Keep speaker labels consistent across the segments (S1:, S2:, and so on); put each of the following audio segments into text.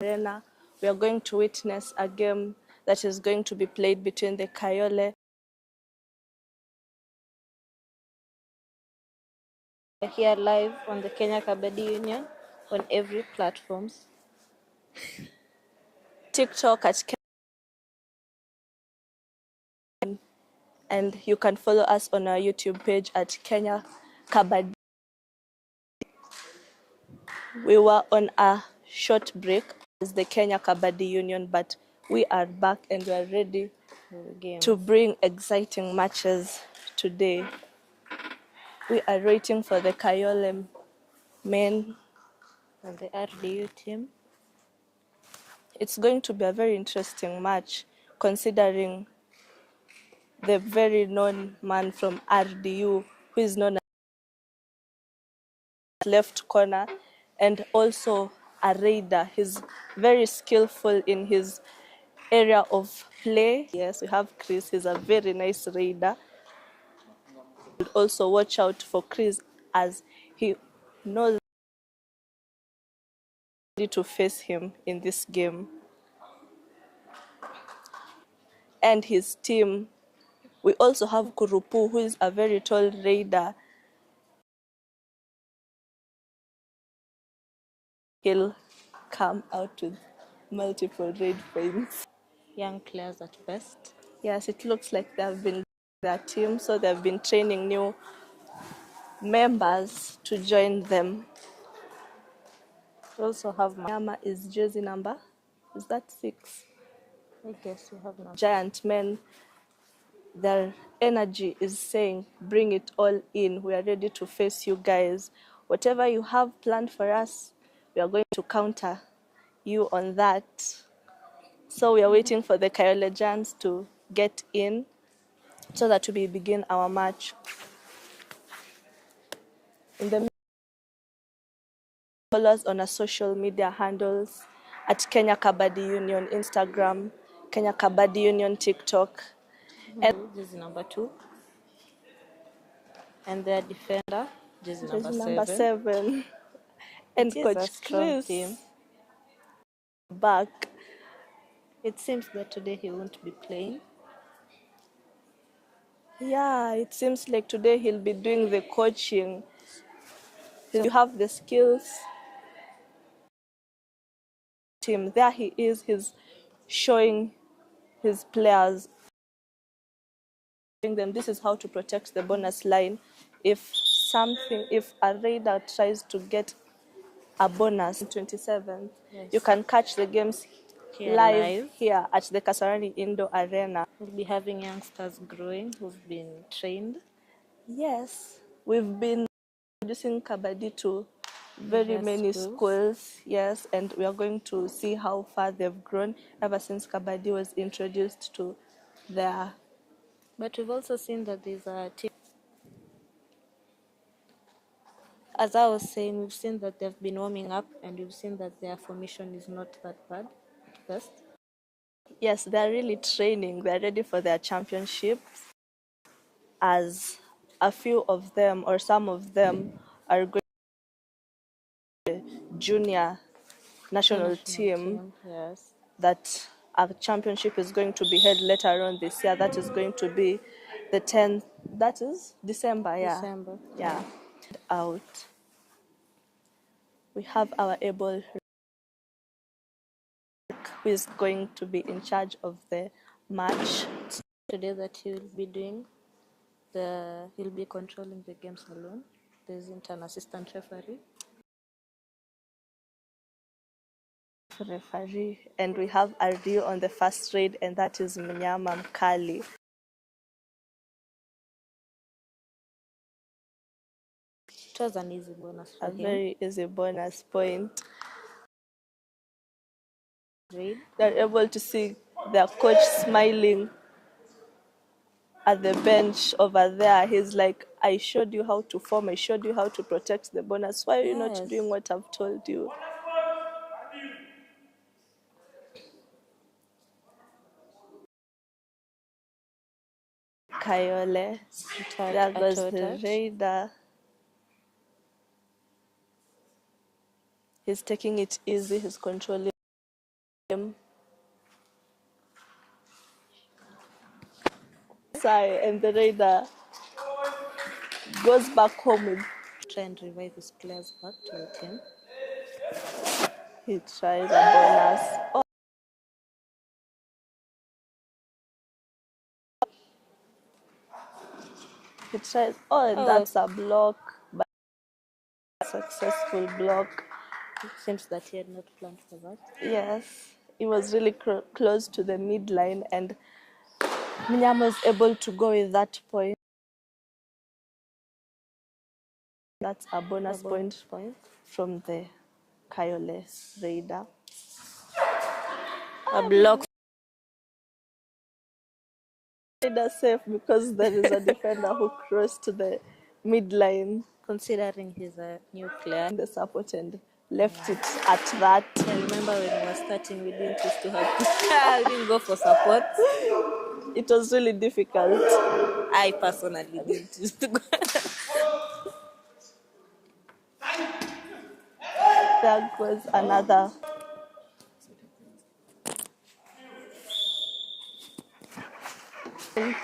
S1: Arena. We are going to witness a game that is going to be played between the Kayole.
S2: Here live on the Kenya Kabaddi Union on every platforms.
S1: TikTok at Kenya, and you can follow us on our YouTube page at Kenya Kabaddi. We were on a short break as the Kenya Kabaddi Union, but we are back and we are ready to bring exciting matches today. We are waiting for the Kayole men
S2: And the RDU team.
S1: It's going to be a very interesting match, considering the very known man from RDU, who is known as left corner, and also a raider. He's very skillful in his area of play. Yes, we have Chris. He's a very nice raider. Also watch out for Chris, as he knows to face him in this game. And his team. We also have Kurupu, who is a very tall raider. He'll come out with multiple red points.
S2: Young players at best.
S1: Yes, it looks like they've been their team, so they've been training new members to join them.
S2: We also have
S1: Yama is jersey number, is that 6?
S2: I guess we have number.
S1: Giant men, their energy is saying, bring it all in. We are ready to face you guys. Whatever you have planned for us, we are going to counter you on that. So we are waiting for the Kayole Giants to get in so that we begin our match. In the follow us on our social media handles at Kenya Kabaddi Union Instagram, Kenya Kabaddi Union TikTok.
S2: And jersey number 2. And their defender, jersey number
S1: 7. And Coach Chris
S2: team.
S1: back.
S2: It seems that today he won't be playing.
S1: Yeah, it seems like today he'll be doing the coaching. You have the skills. Team, there he is. He's showing his players. Them, this is how to protect the bonus line. If a raider tries to get a bonus 27th,
S2: yes,
S1: you can catch the games live here at the Kasarani Indoor Arena.
S2: We'll be having youngsters growing who've been trained.
S1: Yes, we've been introducing Kabaddi to very many schools. Yes, and we are going to see how far they've grown ever since Kabaddi was introduced to their.
S2: But we've also seen that there's a team. As I was saying, we've seen that they've been warming up, and we've seen that their formation is not that bad at first.
S1: Yes, they're really training. They're ready for their championships. As a few of them, or some of them, are going to the junior national team.
S2: Yes.
S1: That a championship is going to be held later on this year. That is going to be the 10th. That is December. Yeah.
S2: December.
S1: Yeah. Out. We have our able who is going to be in charge of the match
S2: today. That he'll be controlling the games alone. There isn't an assistant referee.
S1: And we have a deal on the first raid, and that is Mnyama Mkali.
S2: It was an easy bonus for him.
S1: Very easy bonus point.
S2: Raid.
S1: They're able to see their coach smiling at the bench over there. He's like, I showed you how to form, I showed you how to protect the bonus. Why are you not doing what I've told you? Kayole, there goes the raider. He's taking it easy, he's controlling him. Sigh, and the raider goes back home with.
S2: Try and revive his players back to the team.
S1: He tries a bonus. Oh, he tries. Oh, and that's a block, but a successful block.
S2: It seems that he had not planned for that.
S1: Yes, he was really close to the midline, and Mnyama was able to go with that point. That's a bonus point from the Kayole raider.
S2: A block.
S1: Raider safe because there is a defender who crossed to the midline.
S2: Considering he's a new player.
S1: The support and left it at that.
S2: I remember when we were starting, we didn't used to have we didn't go for support.
S1: It was really difficult.
S2: I personally didn't used to go.
S1: There goes another. And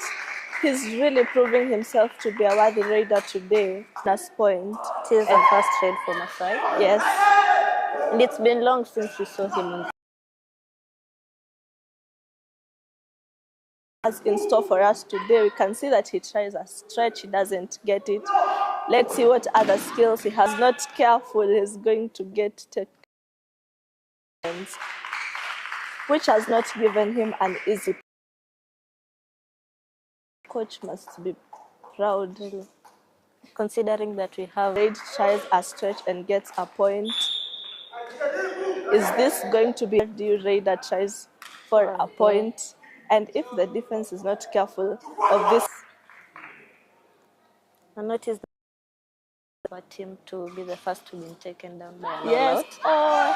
S1: he's really proving himself to be a worthy raider today. Last point.
S2: It is the first raid for Masai.
S1: Yes.
S2: And it's been long since we saw him on
S1: As in store for us today, we can see that he tries a stretch, he doesn't get it. Let's see what other skills he has. Not careful, he's going to get taken, which has not given him an easy. Coach must be proud, really.
S2: Considering that we have
S1: Raid tries a stretch and gets a point. Is this going to be the raider tries for a point? And if the defense is not careful of this,
S2: I noticed for team to be the first to be taken down by an
S1: yes,
S2: all-out.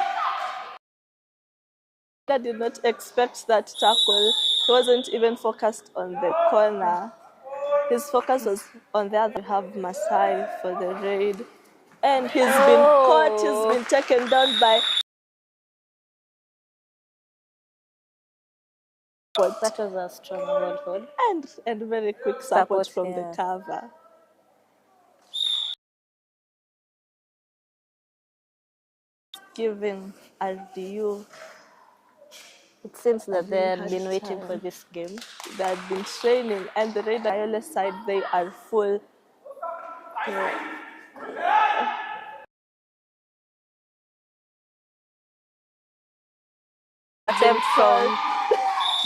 S1: I did not expect that tackle. He wasn't even focused on the corner. His focus was on the other. We have Masai for the raid. And he's been caught, he's been taken down by.
S2: That was a strong ball hold.
S1: And very quick support from the cover. Giving RDU.
S2: It seems that they had been waiting for this game.
S1: They had been training, and the Red Kayole side, they are full.
S2: Attempt from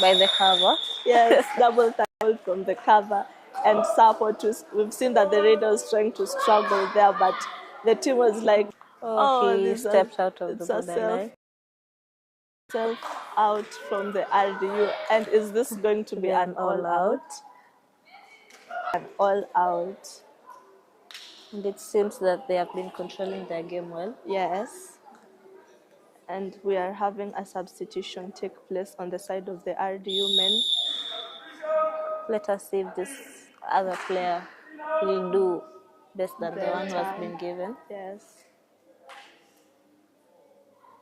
S2: by the cover.
S1: Yes, double tackle from the cover and support. We've seen that the Raiders trying to struggle there, but the team was like,
S2: he stepped out of the borderline.
S1: Self out from the RDU, and is this going to be an all-out? An all-out.
S2: And it seems that they have been controlling their game well.
S1: Yes. And we are having a substitution take place on the side of the RDU men.
S2: Let us see if this other player will do best than the one who has been given.
S1: Yes.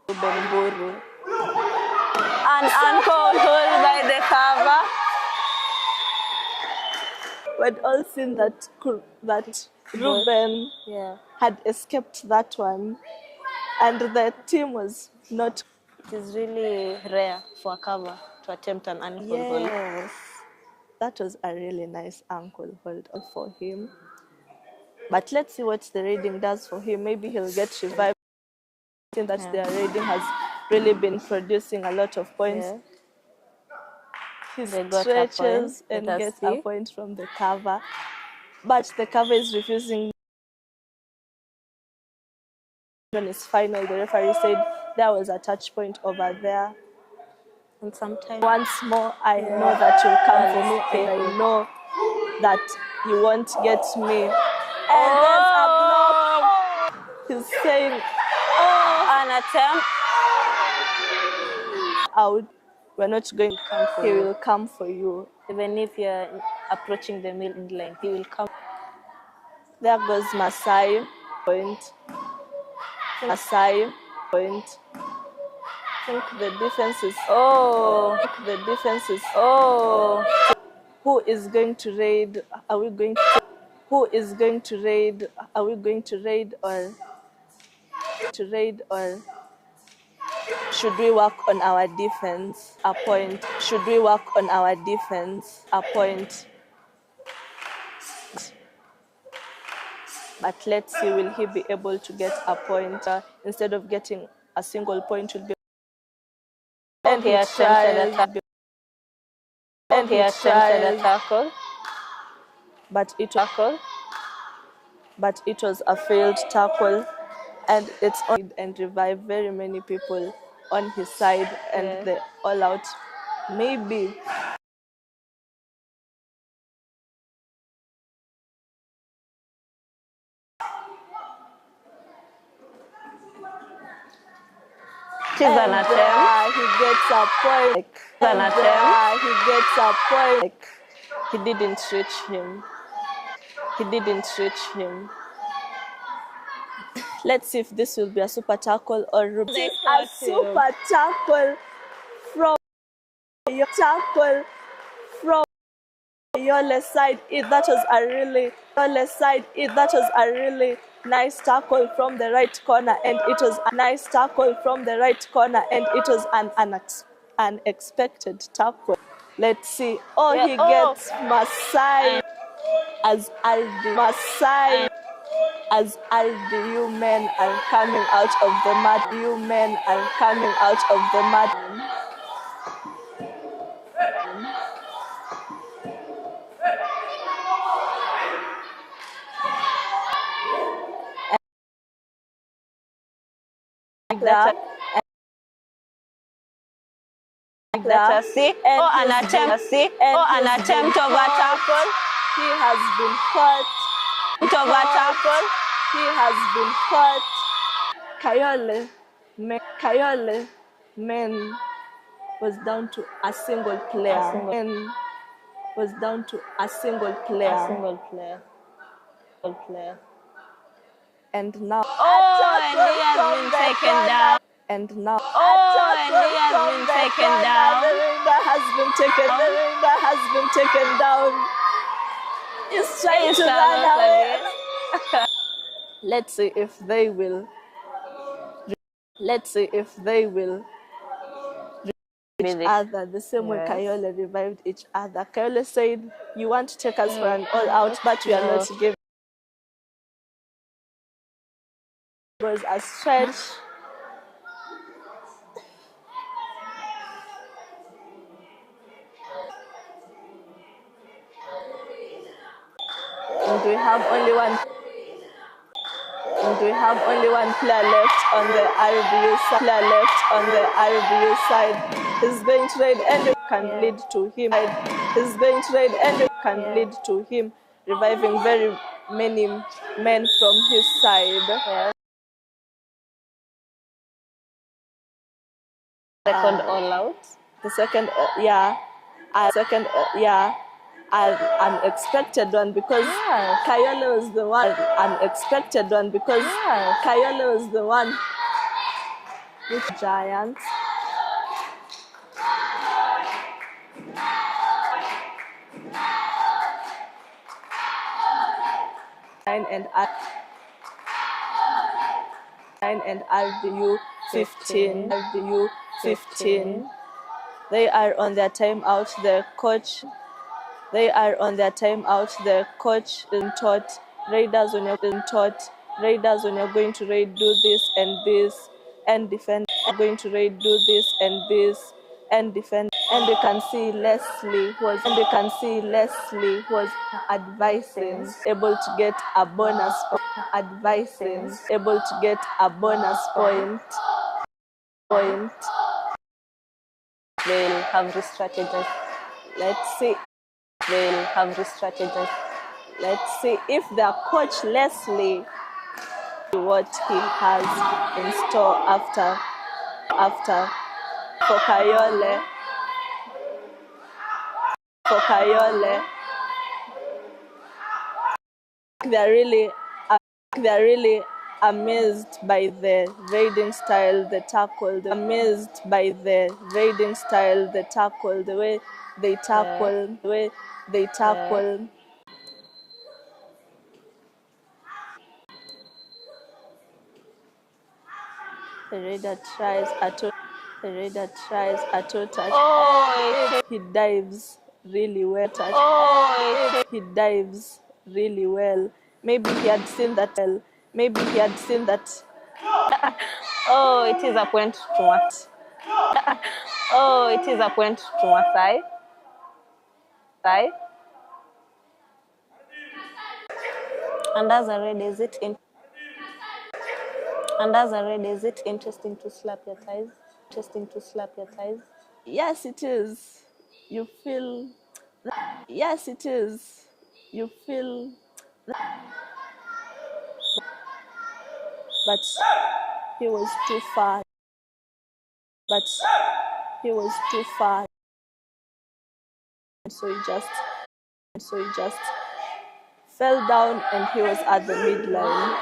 S1: Buru.
S2: An uncalled hold by the cover.
S1: We'd all seen that Ruben had escaped that one, and the team was not.
S2: It is really rare for a cover to attempt an ankle hold.
S1: Yes, that was a really nice ankle hold for him. But let's see what the raiding does for him. Maybe he'll get revived. I think that their raiding has really been producing a lot of points. Yeah. He stretches and gets a point from the cover, but the cover is refusing. When it's final, the referee said there was a touch point over there.
S2: And sometimes
S1: once more, I know that you'll come for me, and I know that you won't get me. And there's a block. He's saying,
S2: an attempt
S1: out. We're not going to come for you. He will come for you.
S2: Even if you're approaching the midline, he will come.
S1: There goes Masai. Point. Masai. Point. think the defense is who is going to raid? Are we going to who is going to raid? Are we going to raid or should we work on our defense? A point. Should we work on our defense? A point. But let's see, will he be able to get a point? Instead of getting a single point, will be and he tried. And he attempted a tackle, but it was a failed tackle, and it's on and revive very many people on his side, and the all out maybe.
S2: It is an attempt.
S1: He gets a point.
S2: An attempt.
S1: He gets a point. He didn't reach him. Let's see if this will be a super tackle or a super tackle from Kayole side. That was a really nice tackle from the right corner, and it was a nice tackle from the right corner, and it was an unexpected tackle. Let's see. He gets Masai as Aldi. As Aldi, you men are coming out of the mud. You men are coming out of the mud. Let us see. An attempt of a tackle. He has been caught. He has been caught. Kayole men was down to a single player. Was down to a single player. And now,
S2: and he has been taken down.
S1: And now,
S2: and he has been taken down.
S1: The ringer has been taken down. He's trying to run away. Let's see if they will. Each other the same way Kayole revived each other. Kayole said, "You want to take us for an all-out, but we are not giving." It was a stretch. And we have only one player left on the RBU side. He's going to raid and can lead to him. Reviving very many men from his side.
S2: Second all out.
S1: The second, unexpected one because Kayole was the one. Unexpected one because Kayole was the one with Giants. And RBU 15. RBU 15. They are on their timeout. The coach is taught raiders when you're going to raid, do this and this, and defend. Going to raid, do this and this, and defend. And you can see Leslie was advising, able to get a bonus. Point.
S2: They'll have re-strategized.
S1: Let's see. Let's see if their coach Leslie what he has in store after for Kayole. They're really amazed by the raiding style, the tackle, amazed by the raiding style, the tackle, the way they tackle, the way they tackle. The raider tries a toe touch. Oh, he dives really well. Oh, he dives really well. Maybe he had seen that. Maybe he had seen that.
S2: Oh, it is a point to what? Oh, it is a point to Masai. Sai. And as a red, is it interesting to slap your thighs? Interesting to slap your thighs?
S1: Yes, it is. You feel. Yes, it is. You feel. But he was too far. But he was too far. So he just fell down and he was at the midline.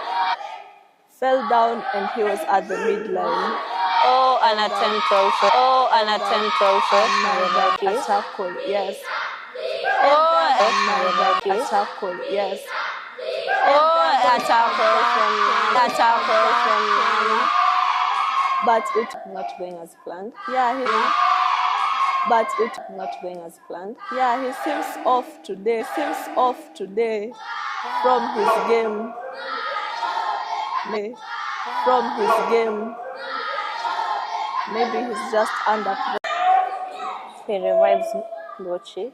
S1: Fell down and he was at the midline.
S2: Oh, an attempt also. Oh, an attempt also.
S1: Another tackle, yes.
S2: Oh,
S1: another tackle, yes.
S2: Oh, a tackle from Nana.
S1: But it
S2: not going as planned.
S1: Yeah, but it
S2: not going as planned.
S1: Yeah, he seems off today. From his game. From his game. Maybe he's just under pressure.
S2: He revives Gochi.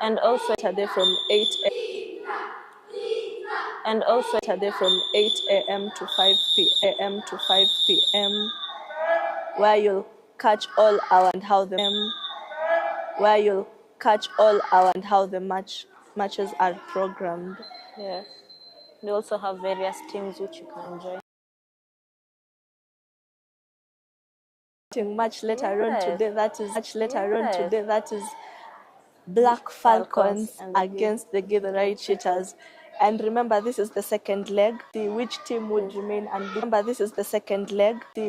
S2: And also
S1: today from 8
S2: and also
S1: today from 8 a.m. to 5 p.m. where you'll catch all our and how the matches are programmed.
S2: Yes. They also have various teams which you can join.
S1: Much later on today, that is Black Falcons against the Githurai Cheetahs. And remember, this is the second leg. See which team would remain unbeaten.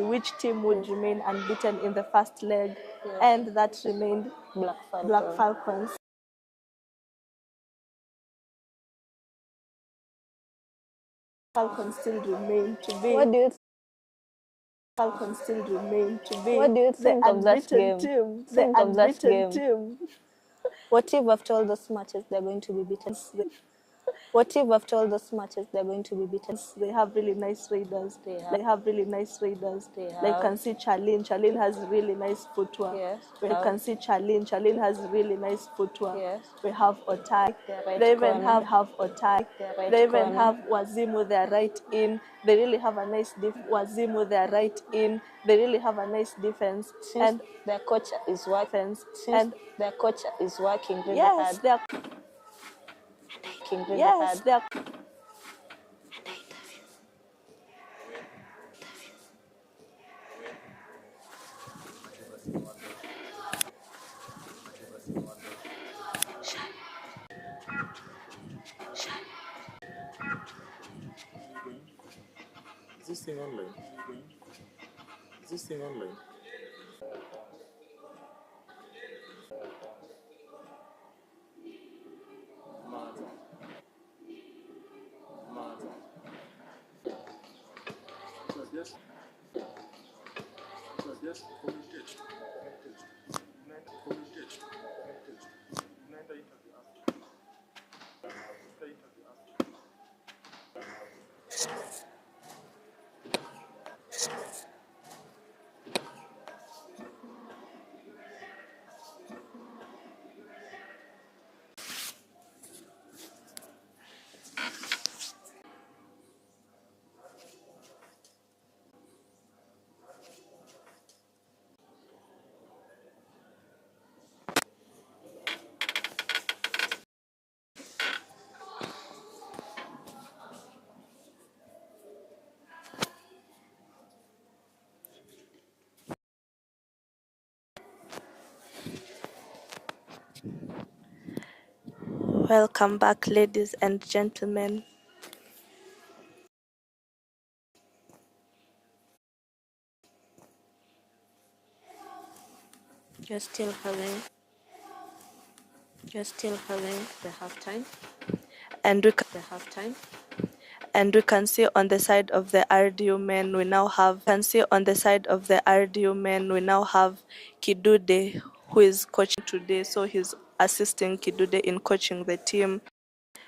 S1: Which team would remain unbeaten in the first leg, and that remained Black Falcons. Falcons still remain to be.
S2: What do you
S1: Falcons still remain to be
S2: What do you think
S1: the
S2: of that
S1: unbeaten
S2: game?
S1: team. The
S2: Think of that
S1: unbeaten
S2: game.
S1: team.
S2: What if after all those matches they're going to be beaten? What if after all those matches they're going to be beaten?
S1: They have really nice raiders. They have really nice raiders.
S2: They
S1: Like you can see Charlene. Charlene has really nice footwork.
S2: Yes.
S1: We can see Charlene. Charlene has really nice footwork.
S2: Yes.
S1: We have Otai.
S2: Right
S1: They even
S2: corner.
S1: have Otai.
S2: Right
S1: They even
S2: corner.
S1: have Wazimu. They're right in. They really have a nice Wazimu. They're right in. They really have a nice defense.
S2: And their coach is working.
S1: And
S2: their coach is working really
S1: yes,
S2: hard.
S1: they're
S2: working really
S1: yes,
S2: hard.
S1: they're
S3: Is this thing online? Is this thing online? Yes, communicate. Communicate. Unaenda interview after. After interview after.
S1: Welcome back, ladies and gentlemen. You're still having the halftime, and we can see on the side of the RDU men we now have Kidude, who is coaching today. So he's assisting Kidude in coaching the team.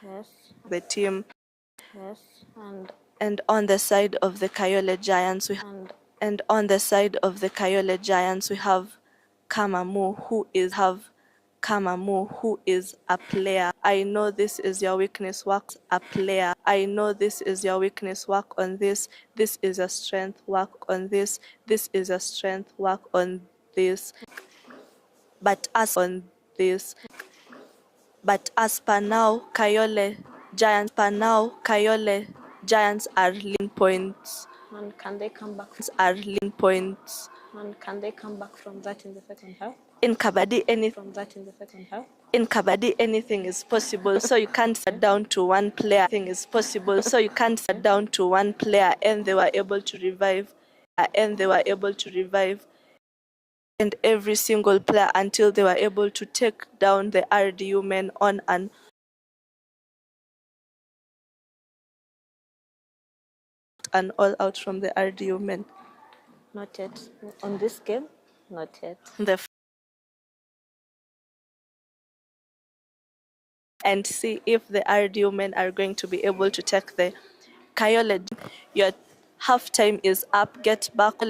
S2: Yes. Yes.
S1: And on the side of the Kayole Giants, we have Kamamu, who is a player. I know this is your weakness. Work on this. This is a strength. Work on this. This is a strength. Work on this. But as per now, Kayole Giants are lean points.
S2: And can they come back? And can they come back from that in the second half?
S1: In Kabaddi, anything is possible. So you can't sit down to one player. And they were able to revive. And every single player until they were able to take down the RDU men on an all out from the RDU men.
S2: Not yet. On this game, not yet.
S1: And see if the RDU men are going to be able to take the Kayole. Your halftime is up. Get back.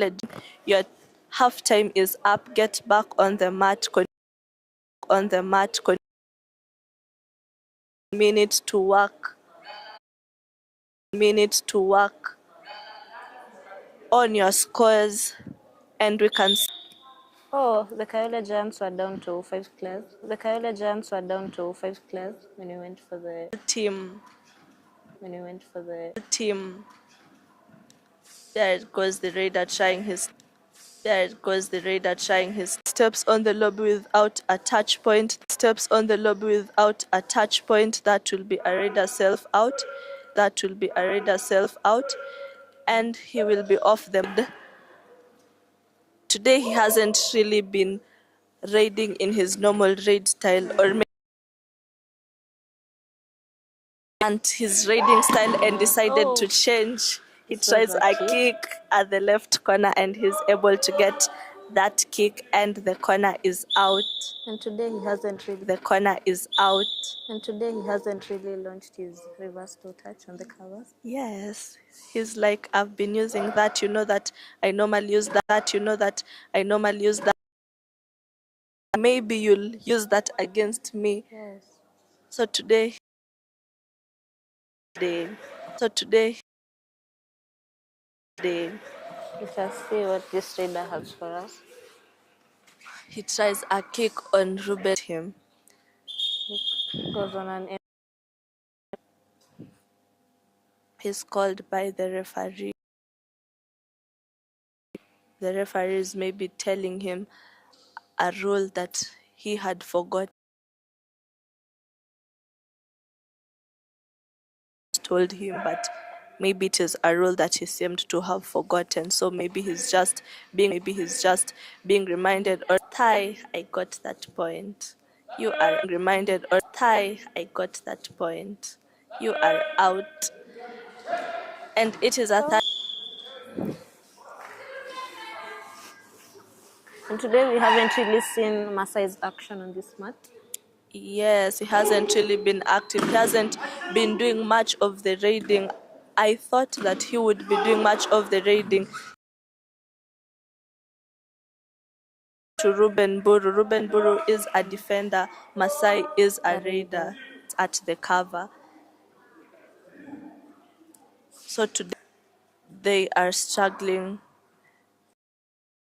S1: Your halftime is up. Get back on the mat. Minutes to work on your scores, and we can see
S2: Oh, the Kayole Giants were down to 5 players. When we went for the
S1: team.
S2: team.
S1: There goes the Raider trying his steps on the lobby without a touch point. That will be a Raider self out. And he will be off them. Today he hasn't really been raiding in his normal raid style, and his raiding style, and decided to change. He tries a kick at the left corner and he's able to get that kick, and the corner is out.
S2: And today he hasn't really launched his reverse toe touch on the covers.
S1: Yes. He's like, I've been using that, that I normally use that. Maybe you'll use that against me.
S2: Yes.
S1: So today
S2: We shall see what this raider has for us.
S1: he tries a kick on Ruben. Him.
S2: It goes on an
S1: He's called by the referee. The referee is maybe telling him a rule that he had forgot. Told him, but maybe it is a rule that he seemed to have forgotten. So maybe he's just being reminded, or Thai, I got that point. You are reminded, or Thai, I got that point. You are out. And it is a Thai.
S2: And today we haven't really seen Masai's action on this mat.
S1: Yes, he hasn't really been active. He hasn't been doing much of the raiding. I thought that he would be doing much of the raiding. To Ruben Buru. Ruben Buru is a defender. Masai is a raider at the cover. So today they are struggling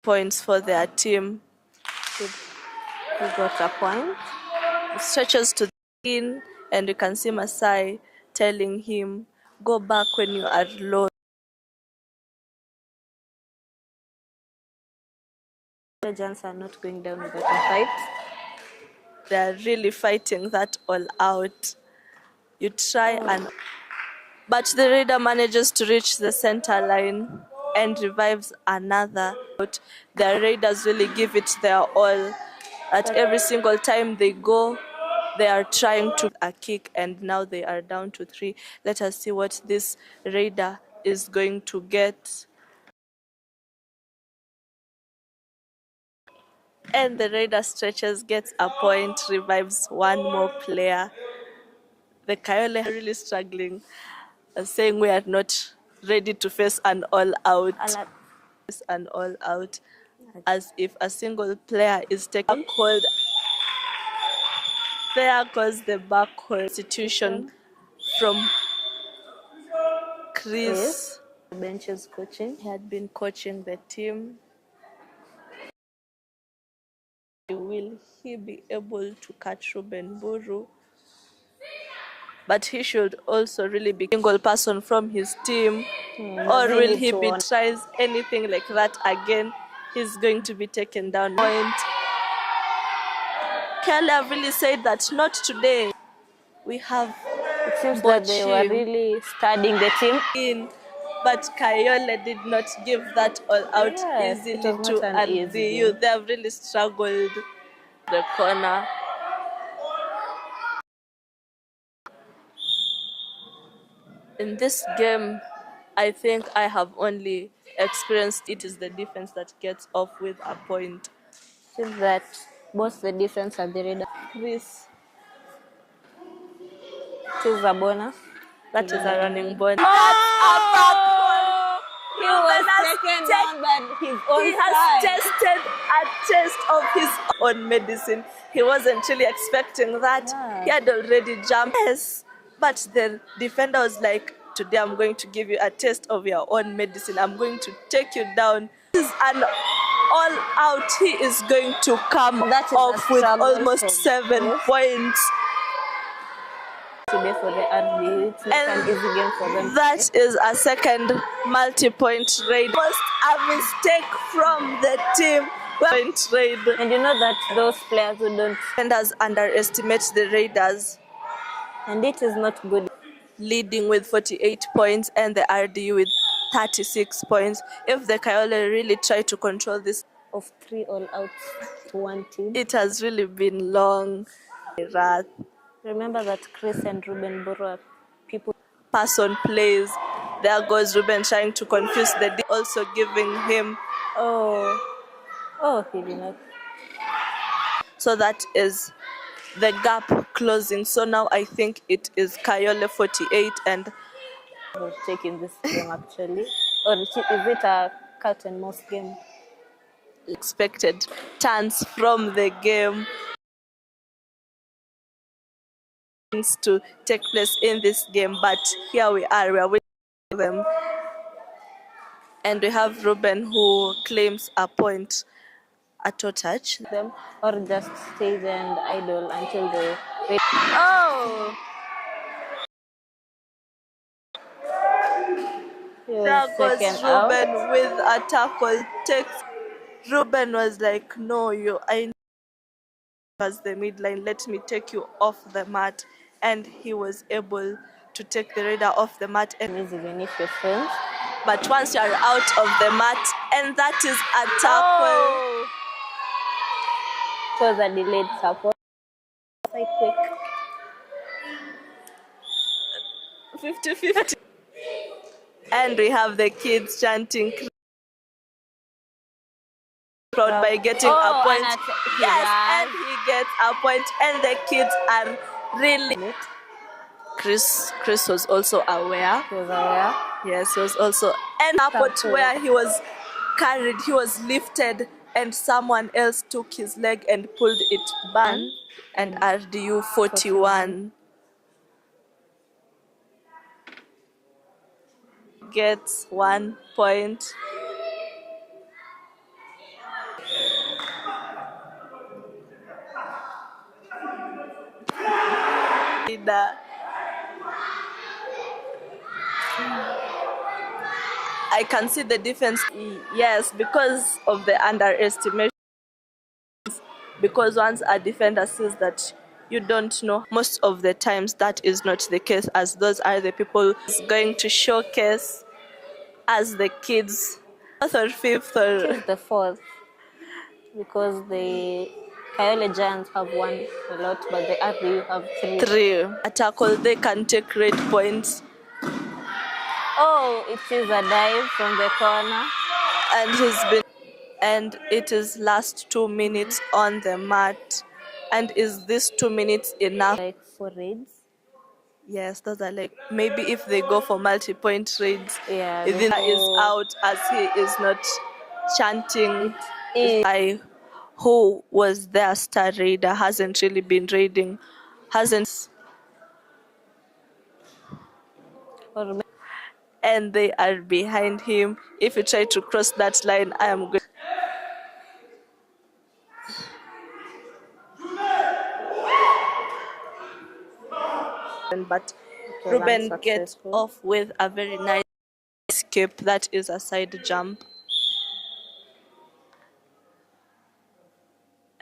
S1: points for their team.
S2: He got a point.
S1: Stretches to the skin, and you can see Masai telling him, go back when you are low.
S2: The Giants are not going down without a fight.
S1: They're really fighting that all out. You try but the raider manages to reach the center line and revives another. The raiders really give it their all. At every single time they go, they are trying to a kick, and now they are down to 3. Let us see what this raider is going to get. And the raider stretches, gets a point, revives one more player. The Kayole are really struggling, saying we are not ready to face an all-out. An all-out, as if a single player is taking hold. There goes the back hold institution from Chris.
S2: Benches coaching.
S1: He had been coaching the team. Will he be able to catch Ruben Buru? But he should also really be a single person from his team. Or will he be tries anything like that again? He's going to be taken down. Point. Kelly really said that not today. We have
S2: It seems that they were really studying the team
S1: in, but Kayole did not give that all out easily to RDU. They have really struggled the corner. In this game, I think I have only experienced it is the defense that gets off with a point.
S2: Seems that both the defense and the raider.
S1: Chris.
S2: It is a bonus.
S1: That is a running bonus.
S2: Oh!
S1: That's a back ball.
S2: He was taken down by his own
S1: He has tested a test of his own medicine. He wasn't really expecting that.
S2: Yeah.
S1: He had already jumped. Yes, but the defender was like, today I'm going to give you a test of your own medicine. I'm going to take you down. This is an all out. He is going to come off with almost 7 points.
S2: Today for the RDU, it's not an easy game for them.
S1: That is a second multi-point raid. Just a mistake from the team. Point raid.
S2: And you know that those players who don't
S1: defenders underestimate the Raiders.
S2: And it is not good.
S1: Leading with 48 points and the RDU with 36 points. If the Kayole really try to control this
S2: of 3 all-outs to one team,
S1: it has really been long.
S2: Remember that Chris and Ruben Buru are people.
S1: Person plays. There goes Ruben trying to confuse the D, also giving him.
S2: Oh, he did not.
S1: So that is the gap closing. So now I think it is Kayole 48 and
S2: was taking this game actually. Or is it a cat and mouse game?
S1: Expected turns from the game to take place in this game, but here we are waiting for them. And we have Ruben who claims a point, a toe touch.
S2: Them or just stay there and idle until they wait.
S1: Oh! There goes Ruben with a tackle. Ruben was like, no, I was the midline, let me take you off the mat. And he was able to take the Raider off the mat.
S2: Even if you're friends.
S1: But once you are out of the mat, and that is a tackle.
S2: It was a delayed tackle. Quite quick.
S1: 50-50. And we have the kids chanting proud by getting a point. Yes, and he gets a point, and the kids are really. Chris was also aware.
S2: He was aware.
S1: Yes, he was also. And up where he was carried, he was lifted, and someone else took his leg and pulled it back. And RDU 41 gets 1 point. I can see the difference, yes, because of the underestimation. because once a defender sees that you don't know, most of the times that is not the case, as those are the people who's going to showcase as the kids. Fourth or fifth
S2: It
S1: or
S2: is the fourth because the Kayole Giants have won a lot, but the RBU have three.
S1: three. A tackle, they can take red points.
S2: Oh, it is a dive from the corner.
S1: And it is last 2 minutes on the mat. And is this 2 minutes enough?
S2: Like for raids.
S1: Yes, those are like, maybe if they go for multi-point raids,
S2: Yeah,
S1: Idina is out as he is not chanting.
S2: It
S1: I who was their star raider hasn't really been raiding, hasn't,
S2: or
S1: and they are behind him. If you try to cross that line, I am going. But
S2: okay,
S1: Ruben gets
S2: unsuccessful.
S1: off with a very nice escape. That is a side jump.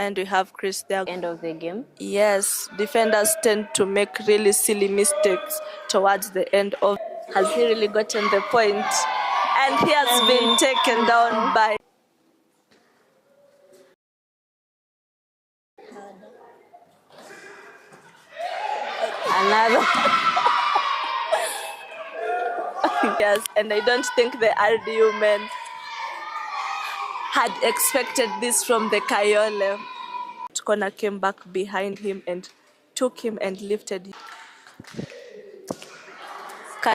S1: And we have Chris there.
S2: End of the game.
S1: Yes, defenders tend to make really silly mistakes towards the end of. Has he really gotten the point? And he has been taken down by.
S2: Another.
S1: Yes, and I don't think the RDU men had expected this from the Kayole. Corner came back behind him and took him and lifted him.